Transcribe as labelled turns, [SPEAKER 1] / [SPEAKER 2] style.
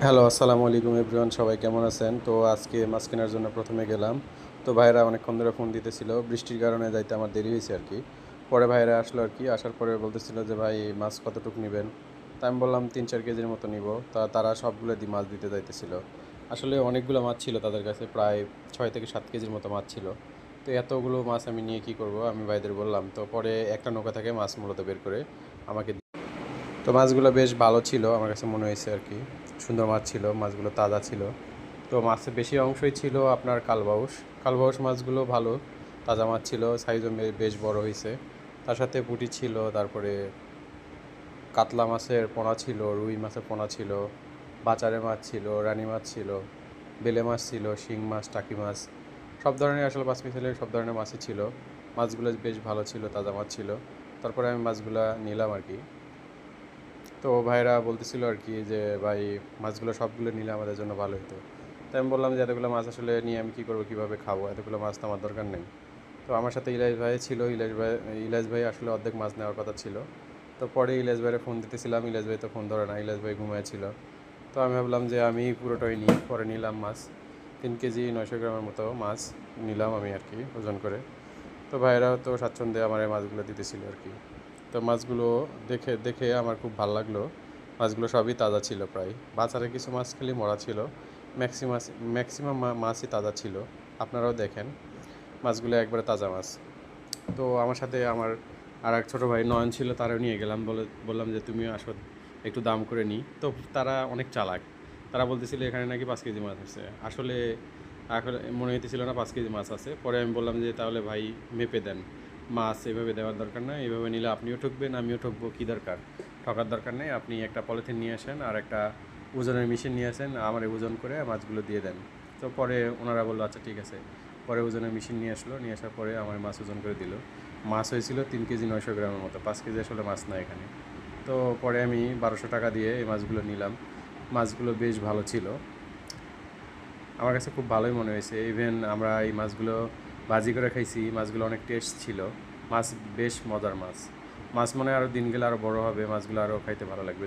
[SPEAKER 1] Hello, আসসালামু আলাইকুম everyone, সবাই কেমন আছেন? তো আজকে মাছ কেনার জন্য প্রথমে গেলাম। তো ভাইয়েরা অনেকক্ষণ ধরে ফোন দিতেছিল, বৃষ্টির কারণে যাইতে আমার দেরি হয়েছে আর কি। পরে ভাইয়েরা আসলো আর কি, আসার পরে বলতেছিল যে ভাই মাছ কতটুকু নেবেন। তা আমি বললাম 3-4 কেজির মতো নিব। তারা সবগুলো দিয়ে মাছ দিতে যাইতেছিল। আসলে অনেকগুলো মাছ ছিল তাদের কাছে, প্রায় 6 থেকে 7 কেজির মতো মাছ ছিল। তো এতগুলো মাছ আমি নিয়ে কি করব, আমি ভাইদের বললাম। তো পরে একটা নৌকা থেকে মাছ মূলত বের করে আমাকে তো মাছগুলো বেশ ভালো ছিল আমার কাছে মনে হয়েছে আর কি। সুন্দর মাছ ছিল, মাছগুলো তাজা ছিল। তো মাছের বেশি অংশই ছিল আপনার কালবাউস। কালবাউস মাছগুলো ভালো, তাজা মাছ ছিল, সাইজও বেশ বড় হয়েছে। তার সাথে পুঁটি ছিল, তারপরে কাতলা মাছের পোনা ছিল, রুই মাছের পোনা ছিল, বাচারে মাছ ছিল, রানী মাছ ছিল, বেলে মাছ ছিল, শিং মাছ, টাকি মাছ, সব ধরনের আসলে পাঁচ মিশালে সব ধরনের মাছই ছিল। মাছগুলো বেশ ভালো ছিল, তাজা মাছ ছিল। তারপরে আমি মাছগুলা নিলাম আর কি। তো ভাইরা বলতেছিল আর কি যে ভাই মাছগুলো সবগুলো নিলে আমাদের জন্য ভালো হতো। তো আমি বললাম যে এতগুলো মাছ আসলে নিয়ে আমি কী করবো, কীভাবে খাবো, এতগুলো মাছ তো আমার দরকার নেই। তো আমার সাথে ইলাস ভাই ছিল, ইলাস ভাই আসলে অর্ধেক মাছ নেওয়ার কথা ছিল। তো পরে ইলাস ভাইয়ের ফোন দিতেছিলাম, ইলাস ভাই তো ফোন ধরে না, ইলাস ভাই ঘুমাইছিল। তো আমি ভাবলাম যে আমি পুরোটাই নিই, পরে নিলাম মাছ। 3 কেজি 900 গ্রামের মতো মাছ নিলাম আমি আর কি, ওজন করে। তো ভাইয়েরাও তো স্বাচ্ছন্দ্যে আমার এই মাছগুলো দিতেছিল আর কি। তো মাছগুলো দেখে দেখে আমার খুব ভালো লাগলো। মাছগুলো সবই তাজা ছিল প্রায়। বাজারে কিছু মাছ খালি মরা ছিল। ম্যাক্সিমাস ম্যাক্সিমাম মাছই তাজা ছিল। আপনারাও দেখেন, মাছগুলো একবারে তাজা মাছ। তো আমার সাথে আমার আর এক ছোটো ভাই নয়ন ছিল, তারাও নিয়ে গেলাম। বললাম যে তুমিও আসো, একটু দাম করে নিই। তো তারা অনেক চালাক। তারা বলতেছিল এখানে নাকি 5 কেজি মাছ আছে। আসলে আসলে মনে হইতেছিল না 5 কেজি মাছ আছে। পরে আমি বললাম যে তাহলে ভাই মেপে দেন। মাছ এভাবে দেওয়ার দরকার নাই, এভাবে নিলে আপনিও ঠকবেন, আমিও ঠকবো, কী দরকার? ঠকার দরকার নেই, আপনি একটা পলিথিন নিয়ে আসেন আর একটা ওজনের মেশিন নিয়ে আসেন, আমার ওজন করে মাছগুলো দিয়ে দেন। তো পরে ওনারা বললো আচ্ছা ঠিক আছে। পরে ওজনের মেশিন নিয়ে আসলো, নিয়ে আসার পরে আমার মাছ ওজন করে দিল। মাছ হয়েছিল 3 কেজি 900 গ্রামের মতো, 5 কেজি আসলে মাছ না এখানে। তো পরে আমি 1200 টাকা দিয়ে এই মাছগুলো নিলাম। মাছগুলো বেশ ভালো ছিল, আমার কাছে খুব ভালোই মনে হয়েছে। ইভেন আমরা এই মাছগুলো ভাজি করে খাইছি, মাছগুলো অনেক টেস্ট ছিল। মাছ বেশ মজার মাছ। মাছ মনে হয় আরও দিন গেলে আরও বড় হবে, মাছগুলো আরও খাইতে ভালো লাগবে।